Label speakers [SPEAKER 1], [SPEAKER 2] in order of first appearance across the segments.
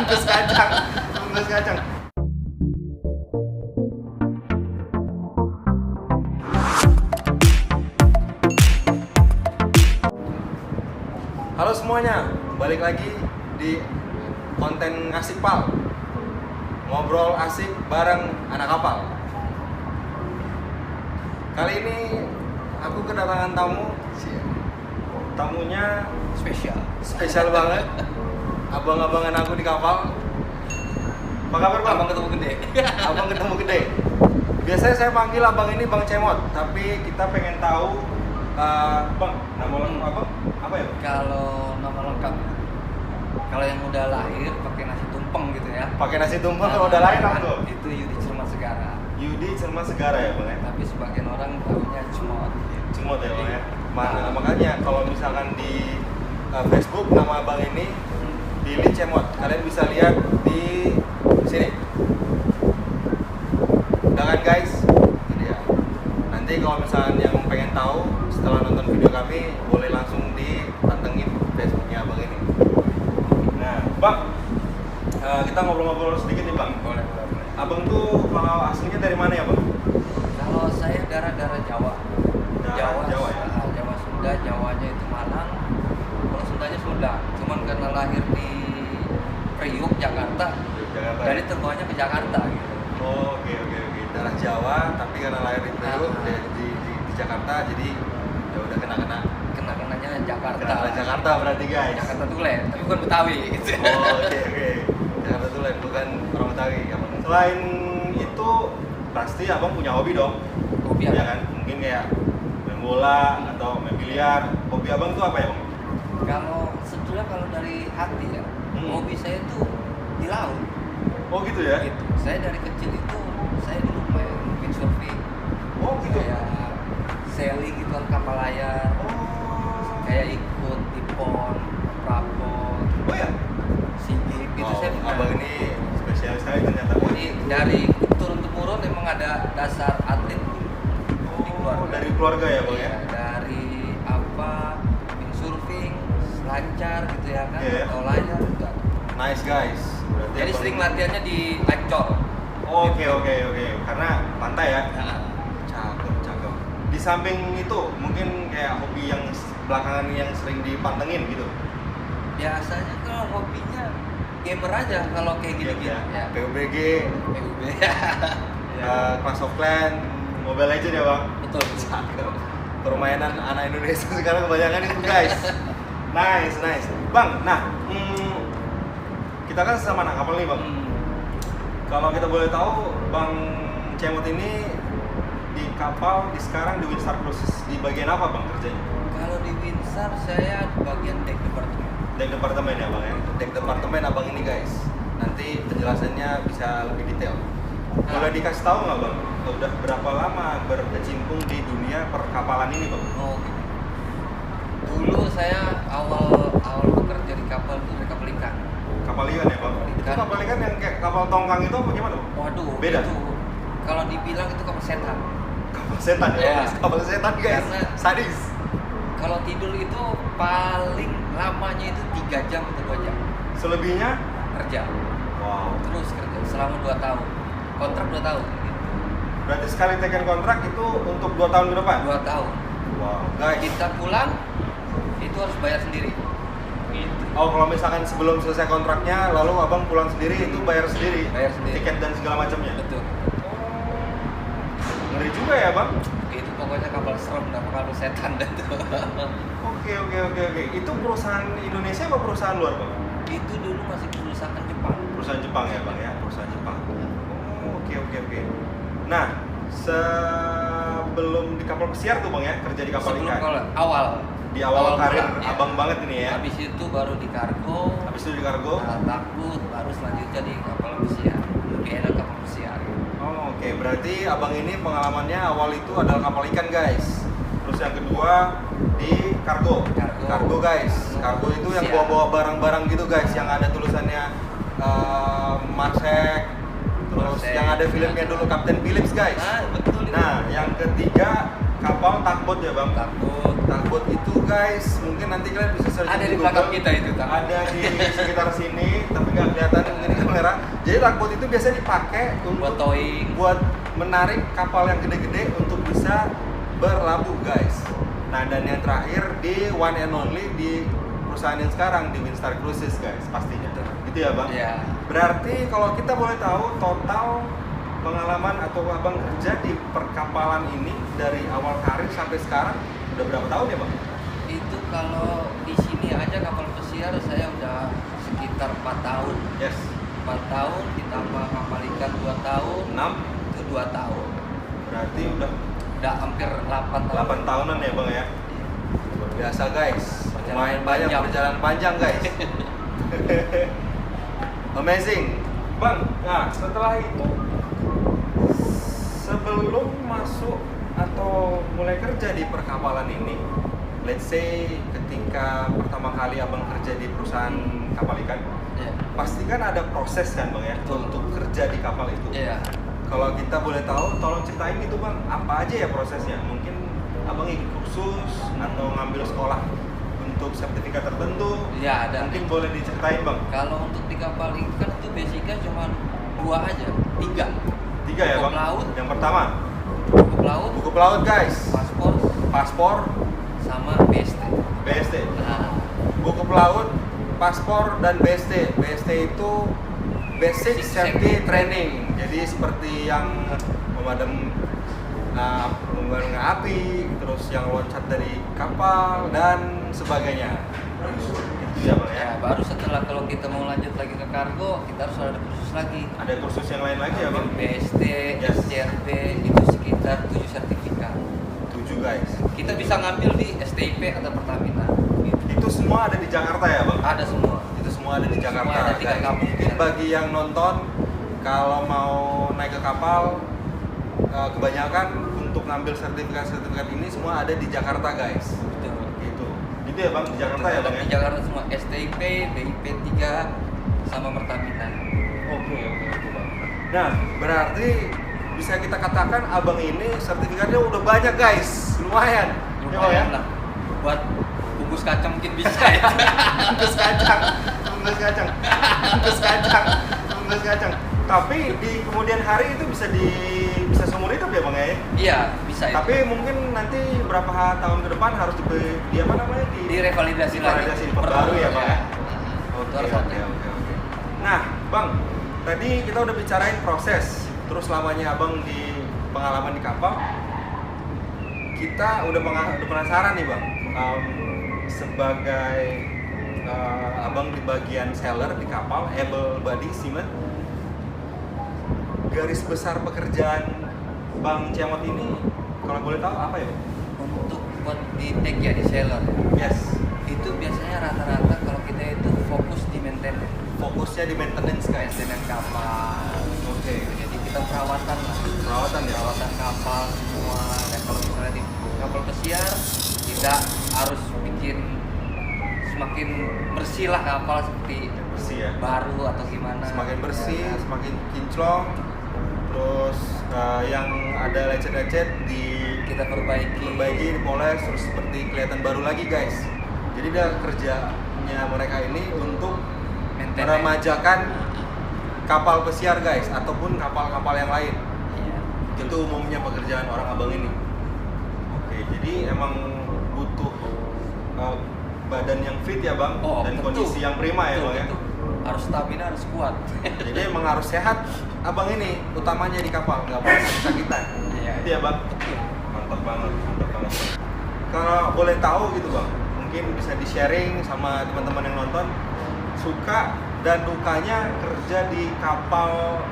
[SPEAKER 1] bungkus kacang. Bungkus kacang. Halo semuanya, balik lagi di konten Asik Pal. Ngobrol asik bareng anak kapal. Kali ini aku kedatangan tamu. Tamunya spesial banget. Abang-abangan aku di kapal. Apa kabar Bang?
[SPEAKER 2] Abang ketemu gede.
[SPEAKER 1] Abang ketemu gede. Biasanya saya panggil abang ini Bang Cemot, tapi kita pengen tahu Bang, nama lengkap Abang apa ya?
[SPEAKER 2] Kalau nama lengkap, kalau yang udah lahir pakai nasi tumpeng gitu ya.
[SPEAKER 1] Pakai nasi tumpeng kalau udah lain apa tuh?
[SPEAKER 2] Itu Yudi Cermat Segara.
[SPEAKER 1] Yudi Cermat Segara ya Bang ya?
[SPEAKER 2] Tapi sebagian orang tahunya Cemot.
[SPEAKER 1] Cemot ya Bang ya? Mana? Makanya kalau misalkan di Facebook nama abang ini Billy Cemot, kalian bisa lihat di sini. Udah kan guys? Ini ya. Nanti kalau misalkan yang pengen tahu setelah nonton video kami, boleh langsung dipantengin Facebooknya abang ini. Nah, Bang, kita ngobrol-ngobrol sedikit nih Bang.
[SPEAKER 2] Boleh.
[SPEAKER 1] Abang tuh kalau aslinya dari mana ya Bang?
[SPEAKER 2] Kalau saya darah Jawa.
[SPEAKER 1] Jawa ya?
[SPEAKER 2] Jawa Sunda, Jawanya itu Malang. Kalau Sundanya Sunda. Cuman karena lahir di Priuk, Jakarta.
[SPEAKER 1] Jakarta.
[SPEAKER 2] Jadi terbawanya ke Jakarta gitu.
[SPEAKER 1] Oh, oke. Darah Jawa, tapi karena lahir di Priuk, di Jakarta, jadi ya udah kena
[SPEAKER 2] Kenanya Jakarta.
[SPEAKER 1] Jakarta berarti guys.
[SPEAKER 2] Jakarta Tulen, tapi bukan Betawi gitu.
[SPEAKER 1] Oh, oke. Jakarta Tulen, bukan orang Betawi. Abang. Selain itu, pasti abang punya hobi dong.
[SPEAKER 2] Hobi
[SPEAKER 1] Ya
[SPEAKER 2] apa?
[SPEAKER 1] kan? Mungkin kayak main bola atau main biliar. Hobi abang tuh apa ya Bang?
[SPEAKER 2] Kalau sebetulnya kalau dari hati ya, hobi saya tuh di laut.
[SPEAKER 1] Oh gitu ya?
[SPEAKER 2] Gitu. Saya dari kecil itu saya dulu main windsurfing.
[SPEAKER 1] Oh gitu.
[SPEAKER 2] Kayak sailing gitu kan kapal layar.
[SPEAKER 1] Oh.
[SPEAKER 2] Kayak ikut di pon, prapon,
[SPEAKER 1] Oh ya?
[SPEAKER 2] sigip gitu saya pernah.
[SPEAKER 1] Abang ini spesialis sekali ternyata.
[SPEAKER 2] Jadi dari turun temurun emang ada dasar atlet di keluarga.
[SPEAKER 1] Dari keluarga ya Bang ya?
[SPEAKER 2] Iya, dari apa windsurfing, selancar gitu ya kan,
[SPEAKER 1] Iya.
[SPEAKER 2] atau layar gitu.
[SPEAKER 1] Nice guys. Berarti
[SPEAKER 2] Jadi
[SPEAKER 1] abang-
[SPEAKER 2] sering latihannya di Ancol.
[SPEAKER 1] Oke. Karena pantai ya.
[SPEAKER 2] Nah,
[SPEAKER 1] Cakep. Di samping itu mungkin kayak hobi yang belakangan ini yang sering dipantengin gitu.
[SPEAKER 2] biasanya kalau hobinya gamer aja kalau kayak gini-gini.
[SPEAKER 1] Ya. PUBG,
[SPEAKER 2] PUB.
[SPEAKER 1] Clash of Clans, Mobile Legends ya Bang.
[SPEAKER 2] Betul.
[SPEAKER 1] Cakep. Permainan anak Indonesia sekarang kebanyakan itu guys. Nice. Bang, nah kita kan sesama anak kapal nih Bang. Kalau kita boleh tahu, Bang Cemot ini di kapal, sekarang di Winstar Cruises, di bagian apa Bang kerjanya?
[SPEAKER 2] Kalau di Winsar saya di bagian deck departemen.
[SPEAKER 1] Deck departemen ya Bang ya? Deck departemen abang ini guys. Nanti penjelasannya bisa lebih detail. Boleh dikasih tahu nggak Bang, udah berapa lama berkecimpung di dunia perkapalan ini Bang?
[SPEAKER 2] Oh, gitu. Dulu saya awal bekerja di kapal itu dari kapal ikan.
[SPEAKER 1] Kapal ikan ya Bang? Itu
[SPEAKER 2] Ikan.
[SPEAKER 1] kapal ikan yang kayak kapal tongkang itu apa gimana Bang?
[SPEAKER 2] Waduh,
[SPEAKER 1] Beda?
[SPEAKER 2] itu kalau dibilang itu kapal setan.
[SPEAKER 1] Kapal setan ya?
[SPEAKER 2] Iya.
[SPEAKER 1] Kapal setan guys,
[SPEAKER 2] Karena-
[SPEAKER 1] sadis.
[SPEAKER 2] Kalau tidur itu paling lamanya itu 3 jam atau 2 jam
[SPEAKER 1] Selebihnya?
[SPEAKER 2] kerja.
[SPEAKER 1] Wow.
[SPEAKER 2] Terus kerja selama 2 tahun. Kontrak 2 tahun.
[SPEAKER 1] Berarti sekali taken kontrak itu untuk 2 tahun ke depan?
[SPEAKER 2] 2 tahun.
[SPEAKER 1] Wow, guys.
[SPEAKER 2] Kita pulang itu harus bayar sendiri. Gitu.
[SPEAKER 1] Oh, kalau misalkan sebelum selesai kontraknya, lalu abang pulang sendiri, itu bayar sendiri?
[SPEAKER 2] Bayar sendiri.
[SPEAKER 1] Tiket dan segala macamnya?
[SPEAKER 2] Betul.
[SPEAKER 1] Ngeri juga ya bang?
[SPEAKER 2] Itu pokoknya kapal serem dan kapal setan dan itu.
[SPEAKER 1] Oke. Itu perusahaan Indonesia apa perusahaan luar bang?
[SPEAKER 2] Itu dulu masih perusahaan Jepang.
[SPEAKER 1] Perusahaan Jepang ya bang ya? Perusahaan Jepang. Oh, oke. Nah, sebelum di kapal pesiar tuh bang ya, kerja di kapal
[SPEAKER 2] Sebelum
[SPEAKER 1] ikan?
[SPEAKER 2] awal.
[SPEAKER 1] Di awal karir
[SPEAKER 2] pulang, ya.
[SPEAKER 1] abang banget ini ya?
[SPEAKER 2] Habis itu baru di kargo.
[SPEAKER 1] Habis itu di kargo?
[SPEAKER 2] Nah, takut baru selanjutnya di kapal pesiar. Lebih enak kapal pesiar.
[SPEAKER 1] Oh, oke. Berarti abang ini pengalamannya awal itu adalah kapal ikan guys. Terus yang kedua di kargo. Kargo guys. Kargo itu yang
[SPEAKER 2] Siap.
[SPEAKER 1] bawa-bawa barang-barang gitu guys, yang ada tulisannya Marsek. Terus
[SPEAKER 2] Marsek.
[SPEAKER 1] yang ada filmnya dulu Kapten Phillips guys.
[SPEAKER 2] Nah, betul itu.
[SPEAKER 1] Nah, yang ketiga kapal tugboat ya bang.
[SPEAKER 2] Takut.
[SPEAKER 1] Tugboat itu guys, mungkin nanti kalian bisa search
[SPEAKER 2] Ada
[SPEAKER 1] di
[SPEAKER 2] di belakang
[SPEAKER 1] Google.
[SPEAKER 2] kita itu takut.
[SPEAKER 1] Ada di sekitar sini, tapi nggak kelihatan mungkin di kamera. Jadi tugboat itu biasa dipakai
[SPEAKER 2] Buat
[SPEAKER 1] untuk
[SPEAKER 2] towing.
[SPEAKER 1] buat menarik kapal yang gede-gede untuk bisa berlabuh guys. Nah dan yang terakhir di one and only di perusahaan yang sekarang di Winstar Cruises guys pastinya. Gitu ya bang.
[SPEAKER 2] Iya.
[SPEAKER 1] Berarti kalau kita boleh tahu total pengalaman atau abang kerja di perkapalan ini dari awal karir sampai sekarang udah berapa tahun ya bang?
[SPEAKER 2] Itu kalau di sini aja kapal pesiar saya udah sekitar 4 tahun.
[SPEAKER 1] Yes.
[SPEAKER 2] 4 tahun ditambah kapal ikan 2 tahun,
[SPEAKER 1] 6.
[SPEAKER 2] itu 2 tahun.
[SPEAKER 1] Berarti udah
[SPEAKER 2] Udah hampir 8 tahun.
[SPEAKER 1] 8 tahunan ya bang ya. Luar biasa guys.
[SPEAKER 2] Perjalanan
[SPEAKER 1] Lumayan banyak
[SPEAKER 2] panjang.
[SPEAKER 1] perjalanan panjang guys. Amazing. Bang, nah setelah itu sebelum masuk atau mulai kerja di perkapalan ini, let's say ketika pertama kali abang kerja di perusahaan kapal ikan,
[SPEAKER 2] Iya.
[SPEAKER 1] pasti kan ada proses kan bang ya
[SPEAKER 2] Betul.
[SPEAKER 1] untuk kerja di kapal itu.
[SPEAKER 2] Iya.
[SPEAKER 1] Kalau kita boleh tahu, tolong ceritain gitu bang, apa aja ya prosesnya? Mungkin abang ikut kursus atau ngambil sekolah untuk sertifikat tertentu.
[SPEAKER 2] Iya, ada.
[SPEAKER 1] Mungkin boleh diceritain bang.
[SPEAKER 2] Kalau untuk di kapal ikan itu basicnya cuma 2 aja, 3.
[SPEAKER 1] 3 ya
[SPEAKER 2] Buku
[SPEAKER 1] bang.
[SPEAKER 2] pelaut.
[SPEAKER 1] Yang pertama,
[SPEAKER 2] Buku pelaut,
[SPEAKER 1] buku pelaut guys,
[SPEAKER 2] paspor,
[SPEAKER 1] paspor,
[SPEAKER 2] sama BST.
[SPEAKER 1] BST.
[SPEAKER 2] Nah,
[SPEAKER 1] Buku pelaut, paspor dan BST. BST itu Basic Safety Training. Jadi seperti yang memadam api, terus yang loncat dari kapal dan sebagainya. Itu ya bang ya.
[SPEAKER 2] ya baru setelah kalau kita mau lanjut lagi ke kargo, kita harus ada kursus lagi.
[SPEAKER 1] Ada kursus yang lain lagi ya bang?
[SPEAKER 2] BST,
[SPEAKER 1] Yes.
[SPEAKER 2] SCRT, itu sekitar 7 sertifikat.
[SPEAKER 1] 7 guys.
[SPEAKER 2] Kita bisa ngambil di STIP atau Pertamina. Gitu.
[SPEAKER 1] Itu semua ada di Jakarta ya bang?
[SPEAKER 2] Ada semua.
[SPEAKER 1] Itu semua ada di Jakarta.
[SPEAKER 2] Semua ada, tinggal
[SPEAKER 1] guys.
[SPEAKER 2] kamu.
[SPEAKER 1] Mungkin bagi yang nonton, kalau mau naik ke kapal, kebanyakan untuk ngambil sertifikat ini semua ada di Jakarta guys.
[SPEAKER 2] Betul.
[SPEAKER 1] Gitu. Itu ya bang, di Jakarta ya bang ya?
[SPEAKER 2] Di Jakarta semua STIP, BIP 3 sama Pertamina.
[SPEAKER 1] Oke bang. Nah, berarti bisa kita katakan abang ini sertifikatnya udah banyak guys. Lumayan. Ya, Bang, ya?
[SPEAKER 2] Lumayan lah. Buat bungkus kacang mungkin bisa ya.
[SPEAKER 1] Bungkus kacang, bungkus kacang, bungkus kacang, bungkus kacang. Tapi di kemudian hari itu bisa seumur hidup ya bang ya?
[SPEAKER 2] Iya, bisa itu.
[SPEAKER 1] Tapi mungkin nanti berapa tahun ke depan harus di apa namanya
[SPEAKER 2] Direvalidasi lagi.
[SPEAKER 1] Divalidasi, diperbarui ya bang ya?
[SPEAKER 2] Itu
[SPEAKER 1] Oke
[SPEAKER 2] harus
[SPEAKER 1] oke
[SPEAKER 2] ada.
[SPEAKER 1] oke. Nah bang, tadi kita udah bicarain proses, terus lamanya abang di pengalaman di kapal. Kita udah penasaran nih bang, sebagai abang di bagian sailor di kapal, able body seaman, garis besar pekerjaan Bang Ciamot ini kalau boleh tahu apa ya bang?
[SPEAKER 2] Untuk buat di tag ya di seller,
[SPEAKER 1] Yes,
[SPEAKER 2] itu biasanya rata-rata kalau kita itu fokus di maintenance.
[SPEAKER 1] fokusnya di maintenance guys.
[SPEAKER 2] Maintenance kapal.
[SPEAKER 1] Oke.
[SPEAKER 2] Jadi kita perawatan lah.
[SPEAKER 1] Perawatan ya.
[SPEAKER 2] Perawatan kapal semua. Dan kalau misalnya di kapal pesiar, kita harus bikin semakin bersih lah kapal seperti
[SPEAKER 1] Bersih ya.
[SPEAKER 2] baru atau gimana.
[SPEAKER 1] Semakin bersih,
[SPEAKER 2] Ya,
[SPEAKER 1] semakin kinclong. Terus yang ada lecet-lecet
[SPEAKER 2] kita perbaiki.
[SPEAKER 1] dipoles, terus seperti kelihatan baru lagi guys. Jadi dia kerjanya mereka ini untuk
[SPEAKER 2] Maintenance.
[SPEAKER 1] meremajakan kapal pesiar guys, ataupun kapal-kapal yang lain.
[SPEAKER 2] Iya.
[SPEAKER 1] Itu umumnya pekerjaan orang abang ini. Oke, jadi emang butuh badan yang fit ya bang,
[SPEAKER 2] Oh,
[SPEAKER 1] dan
[SPEAKER 2] tentu.
[SPEAKER 1] kondisi yang prima ya
[SPEAKER 2] Betul,
[SPEAKER 1] bang ya.
[SPEAKER 2] betul. Harus stamina, harus kuat.
[SPEAKER 1] Jadi emang harus sehat abang ini, utamanya di kapal, nggak boleh sakit-sakitan.
[SPEAKER 2] Iya.
[SPEAKER 1] Itu ya bang.
[SPEAKER 2] Betul.
[SPEAKER 1] Mantap banget, mantap banget. Kalau boleh tahu gitu bang, mungkin bisa di sharing sama teman-teman yang nonton, suka dan dukanya kerja di kapal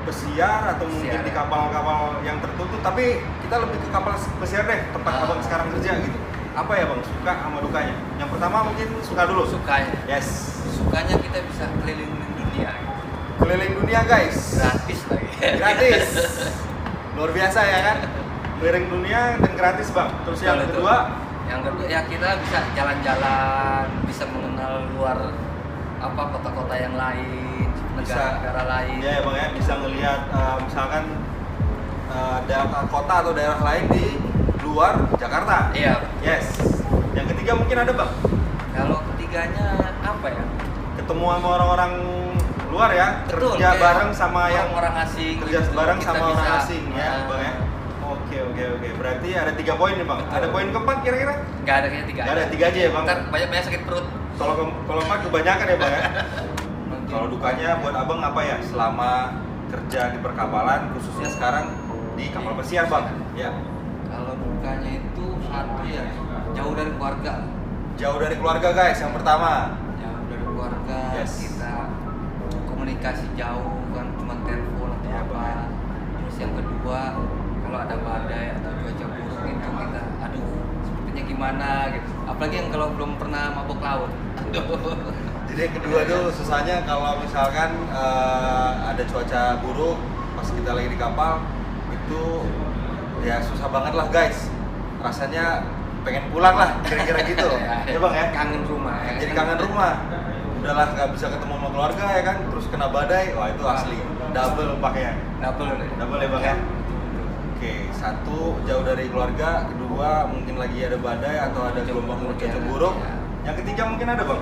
[SPEAKER 1] pesiar atau mungkin
[SPEAKER 2] Pesiar,
[SPEAKER 1] di
[SPEAKER 2] ya.
[SPEAKER 1] kapal-kapal yang tertutup, tapi kita lebih ke kapal pesiar deh, tempat
[SPEAKER 2] Ah.
[SPEAKER 1] abang sekarang kerja gitu. Apa ya bang, suka sama dukanya? Yang pertama mungkin suka dulu.
[SPEAKER 2] Sukanya.
[SPEAKER 1] Yes.
[SPEAKER 2] Sukanya kita bisa keliling dunia.
[SPEAKER 1] Keliling dunia guys.
[SPEAKER 2] Gratis lagi.
[SPEAKER 1] Gratis. Luar biasa ya kan? Keliling dunia dan gratis bang. Terus yang
[SPEAKER 2] Betul,
[SPEAKER 1] kedua,
[SPEAKER 2] yang kedua ya kita bisa jalan-jalan, bisa mengenal luar apa kota-kota yang lain, negara-negara lain.
[SPEAKER 1] ya bang ya, bisa ngelihat misalkan daerah kota atau daerah lain di luar Jakarta.
[SPEAKER 2] Iya.
[SPEAKER 1] Yes. Yang ketiga mungkin ada bang?
[SPEAKER 2] Kalau ketiganya apa ya?
[SPEAKER 1] Ketemu sama orang-orang luar ya,
[SPEAKER 2] Betul,
[SPEAKER 1] kerja
[SPEAKER 2] kayak
[SPEAKER 1] bareng sama yang
[SPEAKER 2] orang asing.
[SPEAKER 1] kerja
[SPEAKER 2] gitu.
[SPEAKER 1] bareng
[SPEAKER 2] Kita
[SPEAKER 1] sama orang
[SPEAKER 2] bisa,
[SPEAKER 1] asing ya, bang ya. Oke. Berarti ada 3 poin nih bang.
[SPEAKER 2] Betul.
[SPEAKER 1] Ada poin keempat kira-kira?
[SPEAKER 2] Nggak ada kayaknya 3.
[SPEAKER 1] Nggak ada, 3 aja ya, Bang?
[SPEAKER 2] Ntar banyak sakit perut.
[SPEAKER 1] Kalau empat kebanyakan ya bang ya. Kalau dukanya buat abang apa ya? Selama kerja di perkapalan, khususnya sekarang di kapal pesiar bang. Ya.
[SPEAKER 2] Kalau dukanya itu satu ya, jauh dari keluarga.
[SPEAKER 1] Jauh dari keluarga guys, yang pertama.
[SPEAKER 2] Jauh dari keluarga,
[SPEAKER 1] Yes.
[SPEAKER 2] kita komunikasi jauh kan cuma telepon atau
[SPEAKER 1] Iya,
[SPEAKER 2] apa.
[SPEAKER 1] Bang.
[SPEAKER 2] Terus yang kedua, kalau ada badai atau cuaca buruk itu kita, aduh, sepertinya gimana gitu. Apalagi yang kalau belum pernah mabok laut. Aduh.
[SPEAKER 1] Jadi yang kedua tuh susahnya kalau misalkan ada cuaca buruk pas kita lagi di kapal itu ya susah banget lah guys. Rasanya pengen pulang lah kira-kira gitu. Ya bang ya.
[SPEAKER 2] Kangen rumah. Ya.
[SPEAKER 1] Jadi kangen rumah. Udahlah nggak bisa ketemu sama keluarga ya kan. Terus kena badai, wah itu asli. Double pakaian.
[SPEAKER 2] Double deh.
[SPEAKER 1] Double ya bang ya. Oke, satu jauh dari keluarga, kedua mungkin lagi ada badai atau ada gelombang cuaca buruk. Yang ketiga mungkin ada bang.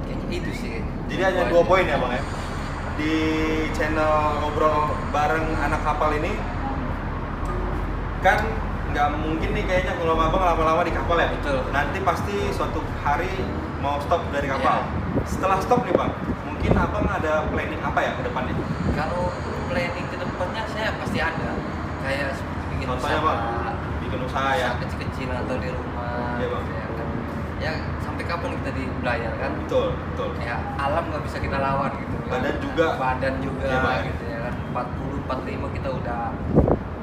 [SPEAKER 2] Kayaknya itu sih.
[SPEAKER 1] Jadi hanya 2 poin ya bang ya. Di channel ngobrol bareng anak kapal ini kan nggak mungkin nih kayaknya kalau abang lama-lama di kapal ya.
[SPEAKER 2] Betul.
[SPEAKER 1] Nanti pasti suatu hari mau stop dari kapal. Setelah stop nih bang, mungkin abang ada planning apa ya ke depannya?
[SPEAKER 2] Kalau planning ke depannya saya pasti ada. Kayak seperti bikin
[SPEAKER 1] Contohnya
[SPEAKER 2] usaha.
[SPEAKER 1] bang, bikin usaha ya.
[SPEAKER 2] Usaha kecil-kecil atau di rumah.
[SPEAKER 1] Iya, Bang.
[SPEAKER 2] Ya, kan. Ya sampai kapan kita di belayar kan?
[SPEAKER 1] Betul.
[SPEAKER 2] Ya alam nggak bisa kita lawan gitu.
[SPEAKER 1] Badan juga.
[SPEAKER 2] Badan juga
[SPEAKER 1] Iya, Bang.
[SPEAKER 2] gitu ya kan. 40, 45 kita udah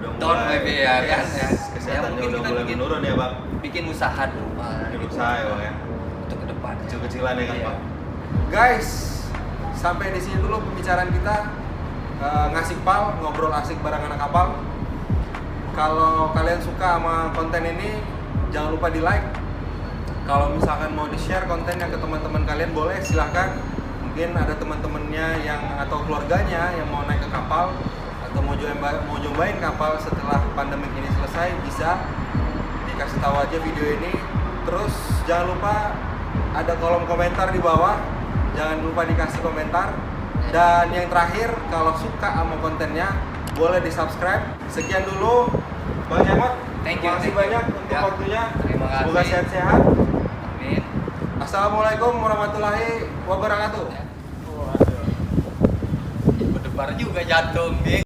[SPEAKER 1] Udah
[SPEAKER 2] down maybe ya kan ya.
[SPEAKER 1] Kesehatannya
[SPEAKER 2] mungkin
[SPEAKER 1] udah
[SPEAKER 2] kita
[SPEAKER 1] mulai
[SPEAKER 2] bikin-
[SPEAKER 1] menurun ya bang.
[SPEAKER 2] Bikin usaha dulu.
[SPEAKER 1] Bikin usaha ya bang ya.
[SPEAKER 2] Untuk ke depan.
[SPEAKER 1] Kecil-kecilan ya kan
[SPEAKER 2] Iya.
[SPEAKER 1] bang. Guys, sampai di sini dulu pembicaraan kita. Ngasih pal, ngobrol asik bareng anak kapal. Kalau kalian suka sama konten ini, jangan lupa di like. Kalau misalkan mau di share kontennya ke teman-teman kalian boleh, silahkan. Mungkin ada teman-temannya yang atau keluarganya yang mau naik ke kapal atau mau nyobain kapal setelah pandemi ini selesai, bisa dikasih tahu aja video ini. Terus jangan lupa ada kolom komentar di bawah, jangan lupa dikasih komentar. Dan yang terakhir, kalau suka sama kontennya boleh di subscribe. Sekian dulu Bang Jemot,
[SPEAKER 2] Thank you,
[SPEAKER 1] terima kasih
[SPEAKER 2] thank you.
[SPEAKER 1] banyak untuk
[SPEAKER 2] Ya.
[SPEAKER 1] waktunya.
[SPEAKER 2] Terima kasih.
[SPEAKER 1] Semoga sehat-sehat.
[SPEAKER 2] Amin.
[SPEAKER 1] Assalamualaikum warahmatullahi wabarakatuh.
[SPEAKER 2] Berdebar juga jantung nih.